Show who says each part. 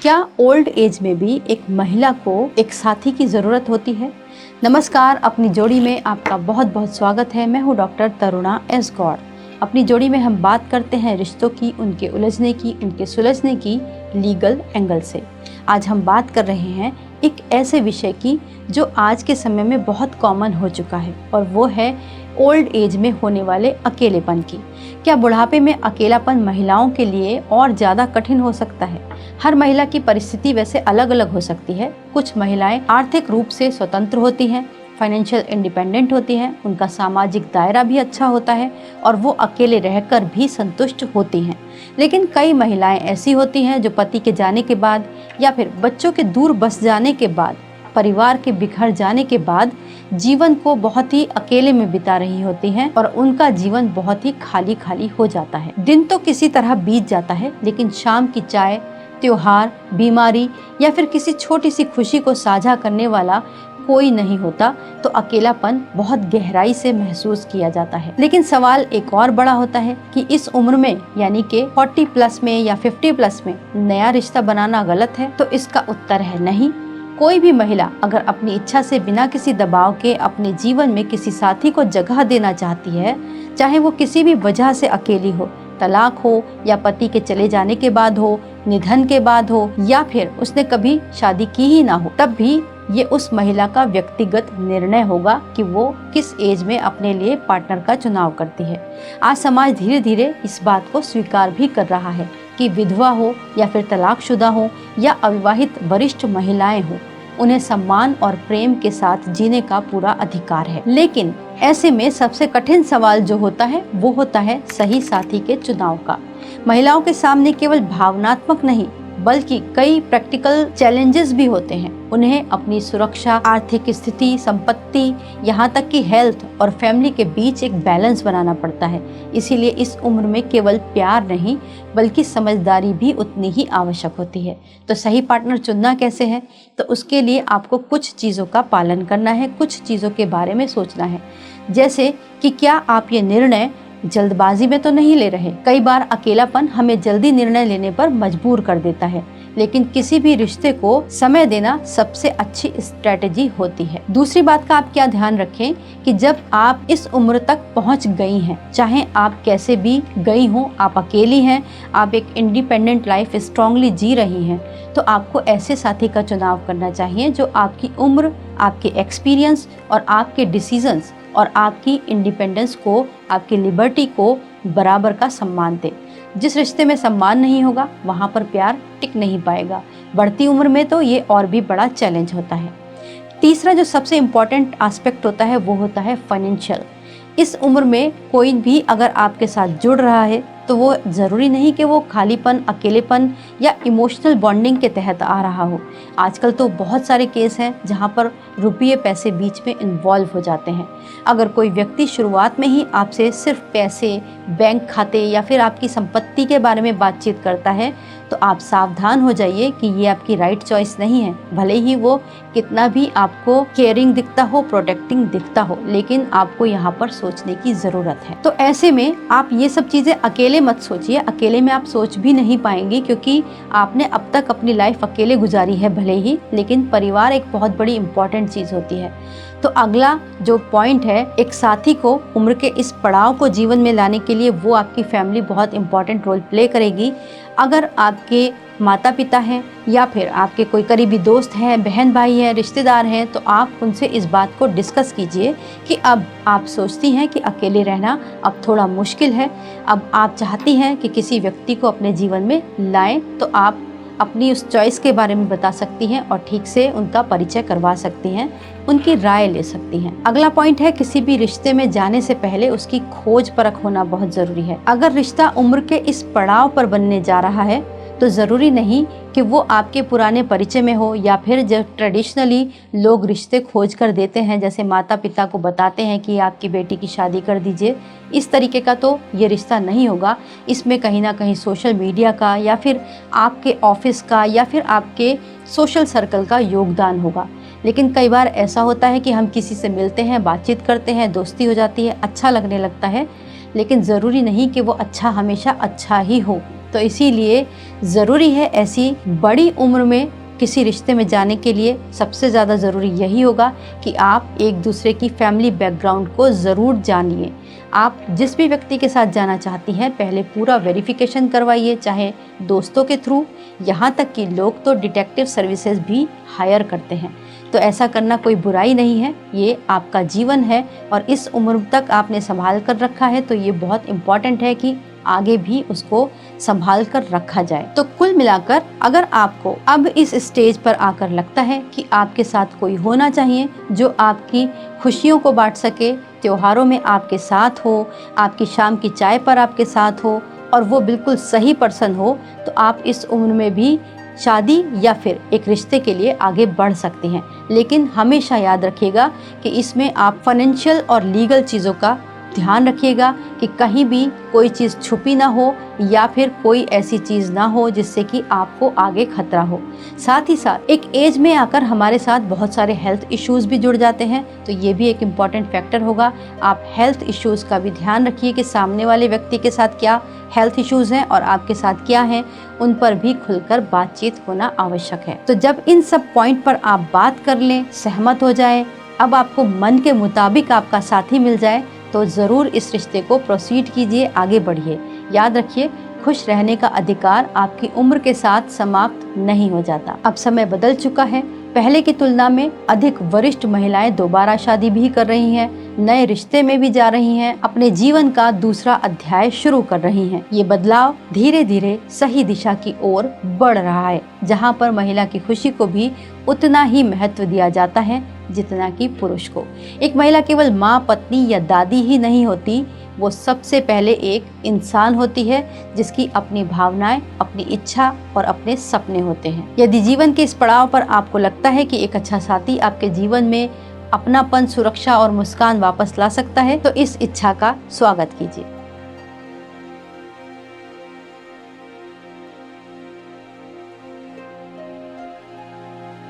Speaker 1: क्या old age में भी एक महिला को एक साथी की ज़रूरत होती है? नमस्कार, अपनी जोड़ी में आपका बहुत बहुत स्वागत है। मैं हूँ डॉक्टर तरुणा एस गौड़। अपनी जोड़ी में हम बात करते हैं रिश्तों की, उनके उलझने की, उनके सुलझने की लीगल एंगल से। आज हम बात कर रहे हैं एक ऐसे विषय की जो आज के समय में बहुत कॉमन हो चुका है, और वो है ओल्ड एज में होने वाले अकेलेपन की। क्या बुढ़ापे में अकेलापन महिलाओं के लिए और ज़्यादा कठिन हो सकता है? हर महिला की परिस्थिति वैसे अलग अलग हो सकती है। कुछ महिलाएं आर्थिक रूप से स्वतंत्र होती हैं, फाइनेंशियल इंडिपेंडेंट होती हैं, उनका सामाजिक दायरा भी अच्छा होता है और वो अकेले रहकर भी संतुष्ट होती हैं। लेकिन कई महिलाएं ऐसी होती हैं जो पति के जाने के बाद या फिर बच्चों के दूर बस जाने के बाद, परिवार के बिखर जाने के बाद जीवन को बहुत ही अकेले में बिता रही होती हैं और उनका जीवन बहुत ही खाली खाली हो जाता है। दिन तो किसी तरह बीत जाता है, लेकिन शाम की चाय, त्योहार, बीमारी या फिर किसी छोटी सी खुशी को साझा करने वाला कोई नहीं होता, तो अकेलापन बहुत गहराई से महसूस किया जाता है। लेकिन सवाल एक और बड़ा होता है कि इस उम्र में, यानी कि 40 प्लस में या 50 प्लस में नया रिश्ता बनाना गलत है? तो इसका उत्तर है नहीं। कोई भी महिला अगर अपनी इच्छा से बिना किसी दबाव के अपने जीवन में किसी साथी को जगह देना चाहती है, चाहे वो किसी भी वजह से अकेली हो, तलाक हो या पति के चले जाने के बाद हो, निधन के बाद हो या फिर उसने कभी शादी की ही ना हो, तब भी ये उस महिला का व्यक्तिगत निर्णय होगा कि वो किस एज में अपने लिए पार्टनर का चुनाव करती है। आज समाज धीरे धीरे इस बात को स्वीकार भी कर रहा है कि विधवा हो या फिर तलाकशुदा हो या अविवाहित वरिष्ठ महिलाएं हो, उन्हें सम्मान और प्रेम के साथ जीने का पूरा अधिकार है। लेकिन ऐसे में सबसे कठिन सवाल जो होता है वो होता है सही साथी के चुनाव का। महिलाओं के सामने केवल भावनात्मक नहीं बल्कि कई प्रैक्टिकल चैलेंजेस भी होते हैं। उन्हें अपनी सुरक्षा, आर्थिक स्थिति, संपत्ति, यहाँ तक कि हेल्थ और फैमिली के बीच एक बैलेंस बनाना पड़ता है। इसीलिए इस उम्र में केवल प्यार नहीं बल्कि समझदारी भी उतनी ही आवश्यक होती है। तो सही पार्टनर चुनना कैसे है? तो उसके लिए आपको कुछ चीज़ों का पालन करना है, कुछ चीज़ों के बारे में सोचना है। जैसे कि क्या आप ये निर्णय जल्दबाजी में तो नहीं ले रहे? कई बार अकेलापन हमें जल्दी निर्णय लेने पर मजबूर कर देता है, लेकिन किसी भी रिश्ते को समय देना सबसे अच्छी स्ट्रेटेजी होती है। दूसरी बात का आप क्या ध्यान रखें कि जब आप इस उम्र तक पहुंच गई हैं, चाहे आप कैसे भी गई हो, आप अकेली हैं, आप एक इंडिपेंडेंट लाइफ स्ट्रांगली जी रही हैं, तो आपको ऐसे साथी का चुनाव करना चाहिए जो आपकी उम्र, आपके एक्सपीरियंस और आपके डिसीजंस और आपकी इंडिपेंडेंस को, आपकी लिबर्टी को बराबर का सम्मान दे। जिस रिश्ते में सम्मान नहीं होगा वहाँ पर प्यार टिक नहीं पाएगा। बढ़ती उम्र में तो ये और भी बड़ा चैलेंज होता है। तीसरा जो सबसे इम्पॉर्टेंट एस्पेक्ट होता है वो होता है फाइनेंशियल। इस उम्र में कोई भी अगर आपके साथ जुड़ रहा है तो वो ज़रूरी नहीं कि वो खालीपन, अकेलेपन या इमोशनल बॉन्डिंग के तहत आ रहा हो। आजकल तो बहुत सारे केस हैं जहाँ पर रुपये पैसे बीच में इन्वॉल्व हो जाते हैं। अगर कोई व्यक्ति शुरुआत में ही आपसे सिर्फ पैसे, बैंक खाते या फिर आपकी संपत्ति के बारे में बातचीत करता है, तो आप सावधान हो जाइए कि ये आपकी राइट चॉइस नहीं है। भले ही वो कितना भी आपको केयरिंग दिखता हो, प्रोटेक्टिंग दिखता हो, लेकिन आपको यहाँ पर सोचने की ज़रूरत है। तो ऐसे में आप ये सब चीज़ें अकेले मत सोचिए। अकेले में आप सोच भी नहीं पाएंगे, क्योंकि आपने अब तक अपनी लाइफ अकेले गुजारी है भले ही, लेकिन परिवार एक बहुत बड़ी इंपॉर्टेंट चीज़ होती है। तो अगला जो पॉइंट है, एक साथी को उम्र के इस पड़ाव को जीवन में लाने के लिए वो आपकी फैमिली बहुत इंपॉर्टेंट रोल प्ले करेगी। अगर आपके माता पिता हैं या फिर आपके कोई करीबी दोस्त हैं, बहन भाई हैं, रिश्तेदार हैं, तो आप उनसे इस बात को डिस्कस कीजिए कि अब आप सोचती हैं कि अकेले रहना अब थोड़ा मुश्किल है, अब आप चाहती हैं कि किसी व्यक्ति को अपने जीवन में लाएं, तो आप अपनी उस चॉइस के बारे में बता सकती हैं और ठीक से उनका परिचय करवा सकती हैं, उनकी राय ले सकती हैं। अगला पॉइंट है, किसी भी रिश्ते में जाने से पहले उसकी खोज परख होना बहुत जरूरी है। अगर रिश्ता उम्र के इस पड़ाव पर बनने जा रहा है तो ज़रूरी नहीं कि वो आपके पुराने परिचय में हो, या फिर जब ट्रेडिशनली लोग रिश्ते खोज कर देते हैं, जैसे माता पिता को बताते हैं कि आपकी बेटी की शादी कर दीजिए, इस तरीके का तो ये रिश्ता नहीं होगा। इसमें कहीं ना कहीं सोशल मीडिया का या फिर आपके ऑफिस का या फिर आपके सोशल सर्कल का योगदान होगा। लेकिन कई बार ऐसा होता है कि हम किसी से मिलते हैं, बातचीत करते हैं, दोस्ती हो जाती है, अच्छा लगने लगता है, लेकिन ज़रूरी नहीं कि वो अच्छा हमेशा अच्छा ही हो। तो इसीलिए ज़रूरी है ऐसी बड़ी उम्र में किसी रिश्ते में जाने के लिए सबसे ज़्यादा ज़रूरी यही होगा कि आप एक दूसरे की फैमिली बैकग्राउंड को ज़रूर जानिए। आप जिस भी व्यक्ति के साथ जाना चाहती हैं पहले पूरा वेरिफिकेशन करवाइए, चाहे दोस्तों के थ्रू, यहाँ तक कि लोग तो डिटेक्टिव सर्विसेज भी हायर करते हैं। तो ऐसा करना कोई बुराई नहीं है, ये आपका जीवन है और इस उम्र तक आपने संभाल कर रखा है, तो ये बहुत इम्पॉर्टेंट है कि आगे भी उसको संभाल कर रखा जाए। तो कुल मिलाकर अगर आपको अब इस स्टेज पर आकर लगता है कि आपके साथ कोई होना चाहिए जो आपकी खुशियों को बांट सके, त्योहारों में आपके साथ हो, आपकी शाम की चाय पर आपके साथ हो और वो बिल्कुल सही पर्सन हो, तो आप इस उम्र में भी शादी या फिर एक रिश्ते के लिए आगे बढ़ सकते हैं। लेकिन हमेशा याद रखिएगा कि इसमें आप फाइनेंशियल और लीगल चीज़ों का ध्यान रखिएगा कि कहीं भी कोई चीज़ छुपी ना हो या फिर कोई ऐसी चीज़ ना हो जिससे कि आपको आगे खतरा हो। साथ ही साथ एक एज में आकर हमारे साथ बहुत सारे हेल्थ इश्यूज़ भी जुड़ जाते हैं, तो ये भी एक इम्पॉर्टेंट फैक्टर होगा। आप हेल्थ इश्यूज़ का भी ध्यान रखिए कि सामने वाले व्यक्ति के साथ क्या हेल्थ इश्यूज़ हैं और आपके साथ क्या हैं, उन पर भी खुलकर बातचीत होना आवश्यक है। तो जब इन सब पॉइंट पर आप बात कर लें, सहमत हो जाए, अब आपको मन के मुताबिक आपका साथी मिल जाए, तो ज़रूर इस रिश्ते को प्रोसीड कीजिए, आगे बढ़िए। याद रखिए, खुश रहने का अधिकार आपकी उम्र के साथ समाप्त नहीं हो जाता। अब समय बदल चुका है, पहले की तुलना में अधिक वरिष्ठ महिलाएं दोबारा शादी भी कर रही हैं, नए रिश्ते में भी जा रही हैं, अपने जीवन का दूसरा अध्याय शुरू कर रही हैं। ये बदलाव धीरे धीरे सही दिशा की ओर बढ़ रहा है, जहां पर महिला की खुशी को भी उतना ही महत्व दिया जाता है जितना कि पुरुष को। एक महिला केवल माँ, पत्नी या दादी ही नहीं होती, वो सबसे पहले एक इंसान होती है जिसकी अपनी भावनाएं, अपनी इच्छा और अपने सपने होते हैं। यदि जीवन के इस पड़ाव पर आपको लगता है कि एक अच्छा साथी आपके जीवन में अपनापन, सुरक्षा और मुस्कान वापस ला सकता है, तो इस इच्छा का स्वागत कीजिए।